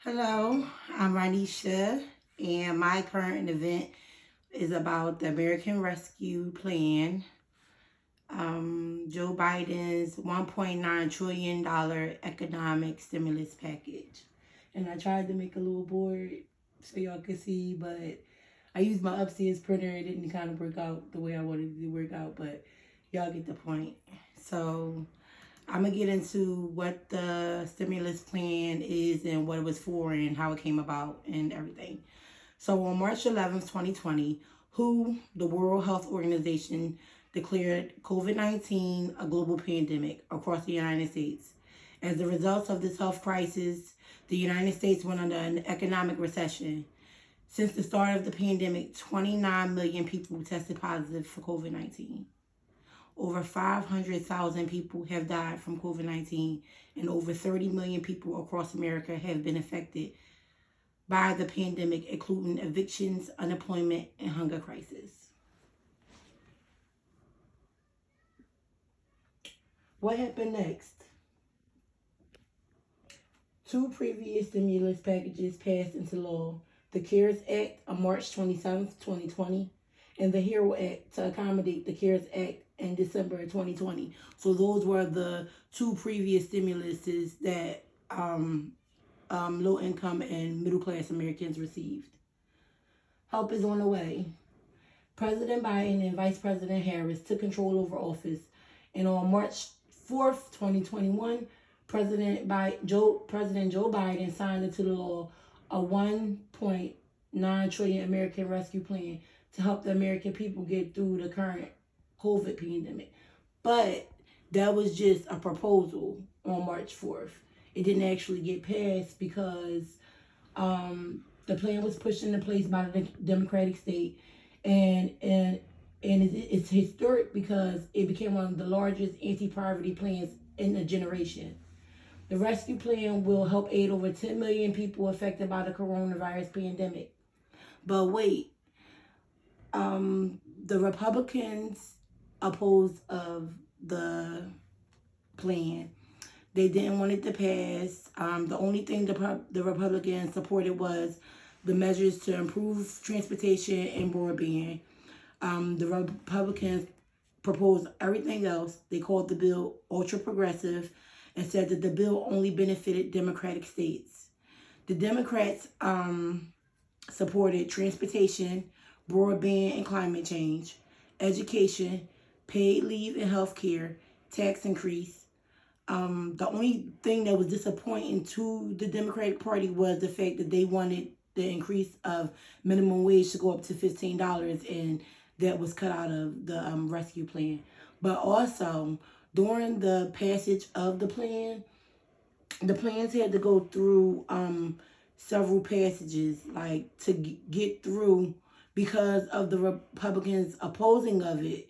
Hello, I'm Ranisha, and my current event is about the American Rescue Plan, Joe Biden's $1.9 trillion economic stimulus package. And I tried to make a little board so y'all could see, but I used my upstairs printer. It didn't kind of work out the way I wanted it to work out, but y'all get the point. So I'm gonna get into what the stimulus plan is and what it was for and how it came about and everything. So on March 11th, 2020, WHO, the World Health Organization, declared COVID-19 a global pandemic across the United States. As a result of this health crisis, the United States went under an economic recession. Since the start of the pandemic, 29 million people tested positive for COVID-19. Over 500,000 people have died from COVID 19, and over 30 million people across America have been affected by the pandemic, including evictions, unemployment, and hunger crisis. What happened next? Two previous stimulus packages passed into law: the CARES Act of March 27, 2020, and the HERO Act to accommodate the CARES Act in December 2020. So those were the two previous stimuluses that low income and middle class Americans received. Help is on the way. President Biden and Vice President Harris took control over office, and on March 4th, 2021, President Joe Biden signed into the law a 1.9 trillion American Rescue Plan to help the American people get through the current COVID pandemic. But that was just a proposal on March 4th. It didn't actually get passed because the plan was pushed into place by the Democratic state, and it's historic because it became one of the largest anti-poverty plans in a generation. The rescue plan will help aid over 10 million people affected by the coronavirus pandemic. But wait, the Republicans opposed of the plan. They didn't want it to pass. The only thing the Republicans supported was the measures to improve transportation and broadband. The Republicans proposed everything else. They called the bill ultra progressive and said that the bill only benefited Democratic states. The Democrats supported transportation, broadband and climate change, education, paid leave and health care, tax increase. The only thing that was disappointing to the Democratic Party was the fact that they wanted the increase of minimum wage to go up to $15, and that was cut out of the rescue plan. But also, during the passage of the plans had to go through several passages, like to get through because of the Republicans opposing of it.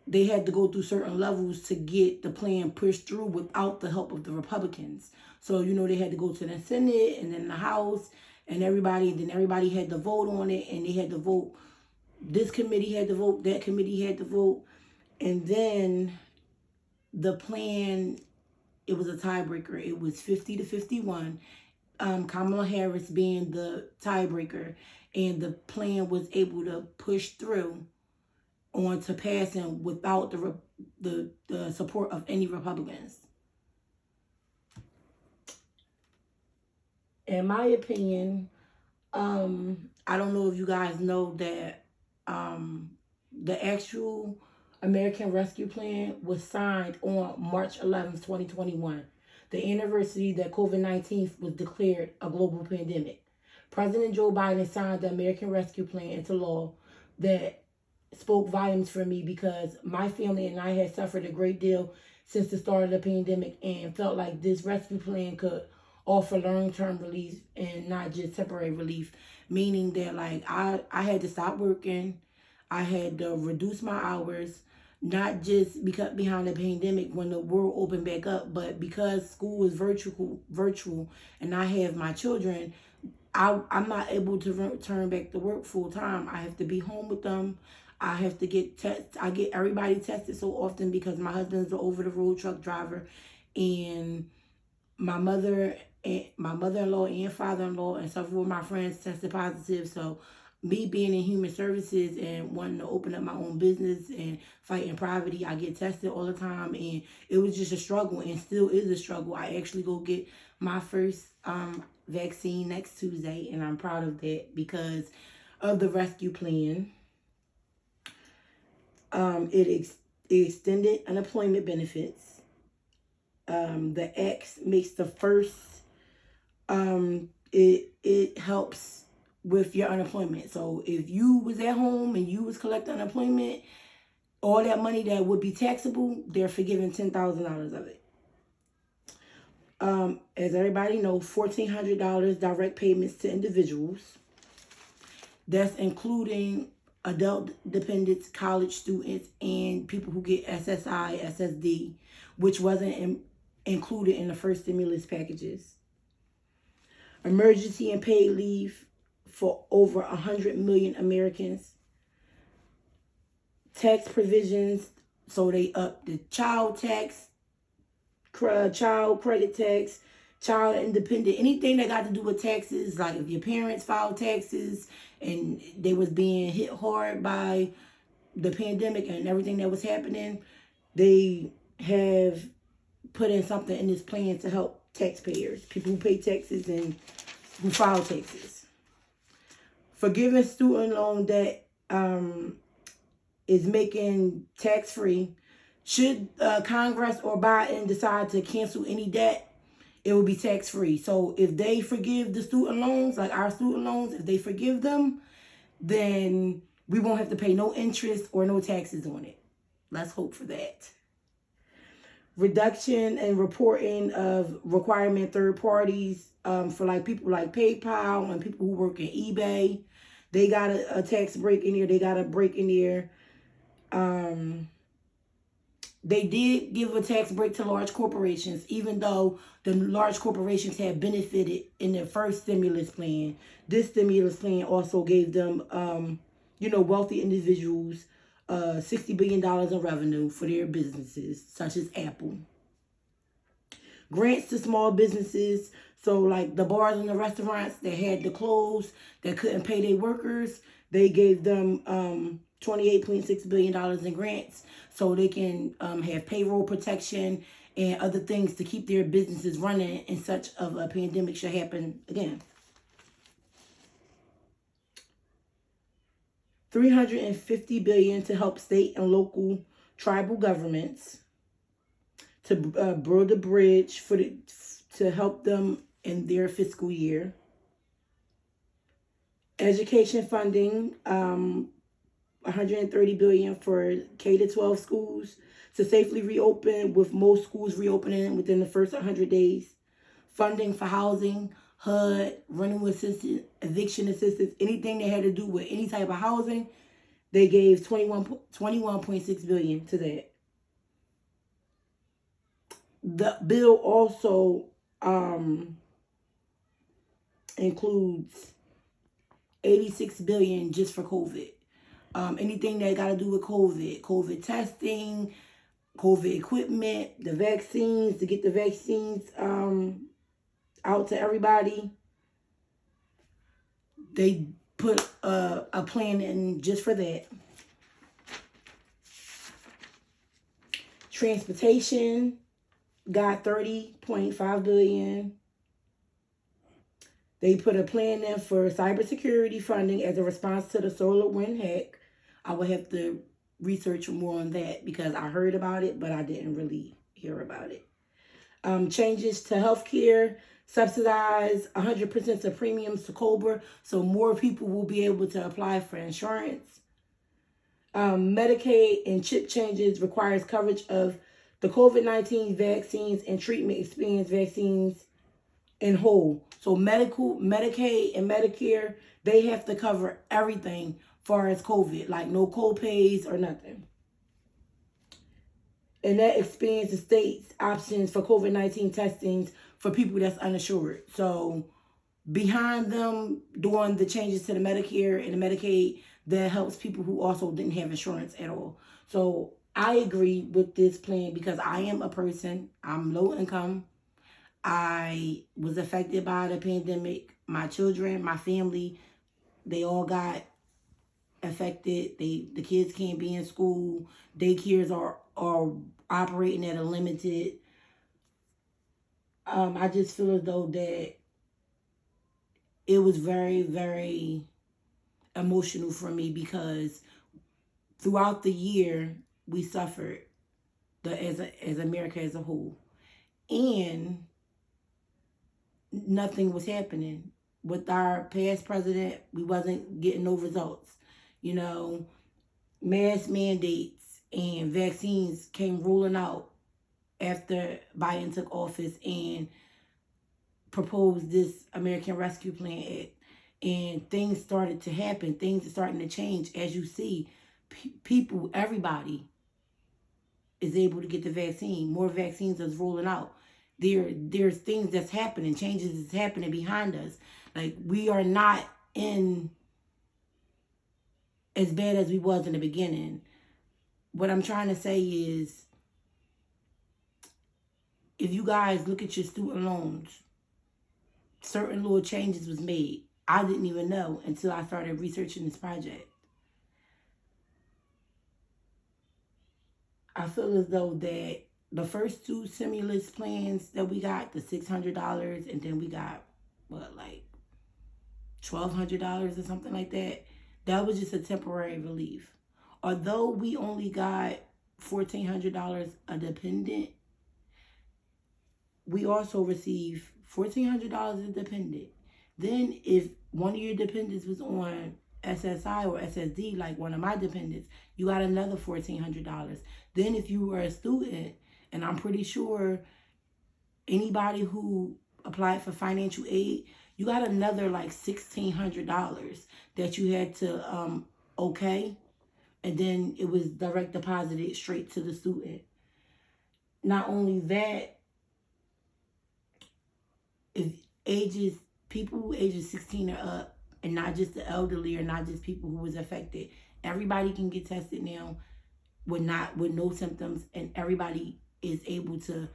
They had to go through certain levels to get the plan pushed through without the help of the Republicans. So, they had to go to the Senate and then the House and everybody had to vote on it, and they had to vote. This committee had to vote, that committee had to vote. And then the plan, it was a tiebreaker. It was 50 to 51. Kamala Harris being the tiebreaker, and the plan was able to push through on to passing without the support of any Republicans. In my opinion, I don't know if you guys know that the actual American Rescue Plan was signed on March 11th, 2021, the anniversary that COVID-19 was declared a global pandemic. President Joe Biden signed the American Rescue Plan into law that spoke volumes for me because my family and I had suffered a great deal since the start of the pandemic and felt like this rescue plan could offer long-term relief and not just temporary relief, meaning that like I had to stop working. I had to reduce my hours, not just because behind the pandemic when the world opened back up, but because school was virtual and I have my children, I'm not able to return back to work full time. I have to be home with them. I have to get tested. I get everybody tested so often because my husband's an over the road truck driver, and my mother my mother-in-law and father-in-law and several of my friends tested positive. So me being in human services and wanting to open up my own business and fighting poverty, I get tested all the time, and it was just a struggle, and still is a struggle. I actually go get my first vaccine next Tuesday, and I'm proud of that because of the rescue plan. It extended unemployment benefits. The X makes the first. It helps with your unemployment. So if you was at home and you was collecting unemployment, all that money that would be taxable, they're forgiving $10,000 of it. As everybody knows, $1,400 direct payments to individuals. That's including adult dependents, college students, and people who get SSI, SSD, which wasn't included in the first stimulus packages. Emergency and paid leave for over 100 million Americans. Tax provisions, so they up the child tax, child credit tax, child independent, anything that got to do with taxes, like if your parents filed taxes and they was being hit hard by the pandemic and everything that was happening, they have put in something in this plan to help taxpayers, people who pay taxes and who file taxes. Forgiving student loan debt is making tax-free. Should Congress or Biden decide to cancel any debt, it will be tax-free. So if they forgive the student loans, like our student loans, if they forgive them, then we won't have to pay no interest or no taxes on it. Let's hope for that. Reduction and reporting of requirement third parties for like people like PayPal and people who work in eBay. They got a tax break in there. They got a break in there. They did give a tax break to large corporations, even though the large corporations had benefited in their first stimulus plan. This stimulus plan also gave them, wealthy individuals $60 billion in revenue for their businesses, such as Apple. Grants to small businesses, so like the bars and the restaurants that had to close, that couldn't pay their workers, they gave them $28.6 billion in grants so they can have payroll protection and other things to keep their businesses running in such of a pandemic should happen again. $350 billion to help state and local tribal governments to build a bridge to help them in their fiscal year. Education funding, $130 billion for K-12 schools to safely reopen, with most schools reopening within the first 100 days. Funding for housing, HUD, rental assistance, eviction assistance, anything that had to do with any type of housing, they gave $21.6 billion to that. The bill also includes $86 billion just for COVID. Anything that got to do with COVID testing, COVID equipment, the vaccines, to get the vaccines out to everybody. They put a plan in just for that. Transportation got $30.5 billion. They put a plan in for cybersecurity funding as a response to the SolarWinds hack. I would have to research more on that because I heard about it, but I didn't really hear about it. Changes to healthcare, subsidize 100% of premiums to COBRA, so more people will be able to apply for insurance. Medicaid and chip changes requires coverage of the COVID-19 vaccines and treatment experience vaccines in whole. So Medicaid, and Medicare, they have to cover everything far as COVID, like no co-pays or nothing. And that expands the state's options for COVID-19 testings for people that's uninsured. So behind them doing the changes to the Medicare and the Medicaid, that helps people who also didn't have insurance at all. So I agree with this plan because I am a person, I'm low income. I was affected by the pandemic. My children, my family, they all got affected. The kids can't be in school. Daycares are operating at a limited. I just feel as though that it was very, very emotional for me because throughout the year we suffered as America as a whole, and nothing was happening with our past president. We wasn't getting no results. You know, mask mandates and vaccines came rolling out after Biden took office and proposed this American Rescue Plan Act. And things started to happen. Things are starting to change. As you see, people, everybody is able to get the vaccine. More vaccines is rolling out. There's things that's happening. Changes is happening behind us. Like, we are not in as bad as we was in the beginning. What I'm trying to say is, if you guys look at your student loans, certain little changes was made. I didn't even know until I started researching this project. I feel as though that the first two stimulus plans that we got, the $600, and then we got, what, like $1,200 or something like that, that was just a temporary relief. Although we only got $1,400 a dependent, we also received $1,400 a dependent. Then if one of your dependents was on SSI or SSD, like one of my dependents, you got another $1,400. Then if you were a student, and I'm pretty sure anybody who applied for financial aid, you got another like $1,600 that you had to okay, and then it was direct deposited straight to the student. Not only that, if people ages 16 or up, and not just the elderly or not just people who was affected, everybody can get tested now with no symptoms, and everybody is able to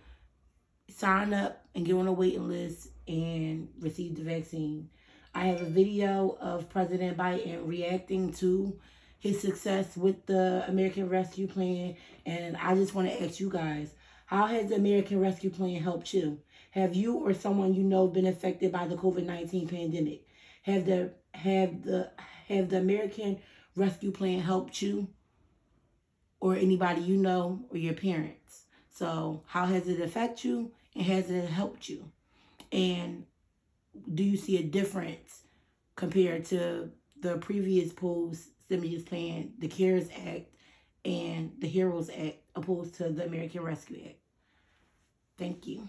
sign up and get on a waiting list and receive the vaccine. I have a video of President Biden reacting to his success with the American Rescue Plan, and I just want to ask you guys, how has the American Rescue Plan helped you? Have you or someone you know been affected by the COVID-19 pandemic? Have the American Rescue Plan helped you or anybody you know or your parents? So how has it affected you, and has it helped you? And do you see a difference compared to the previous proposed stimulus plan, the CARES Act and the HEROES Act, opposed to the American Rescue Act? Thank you.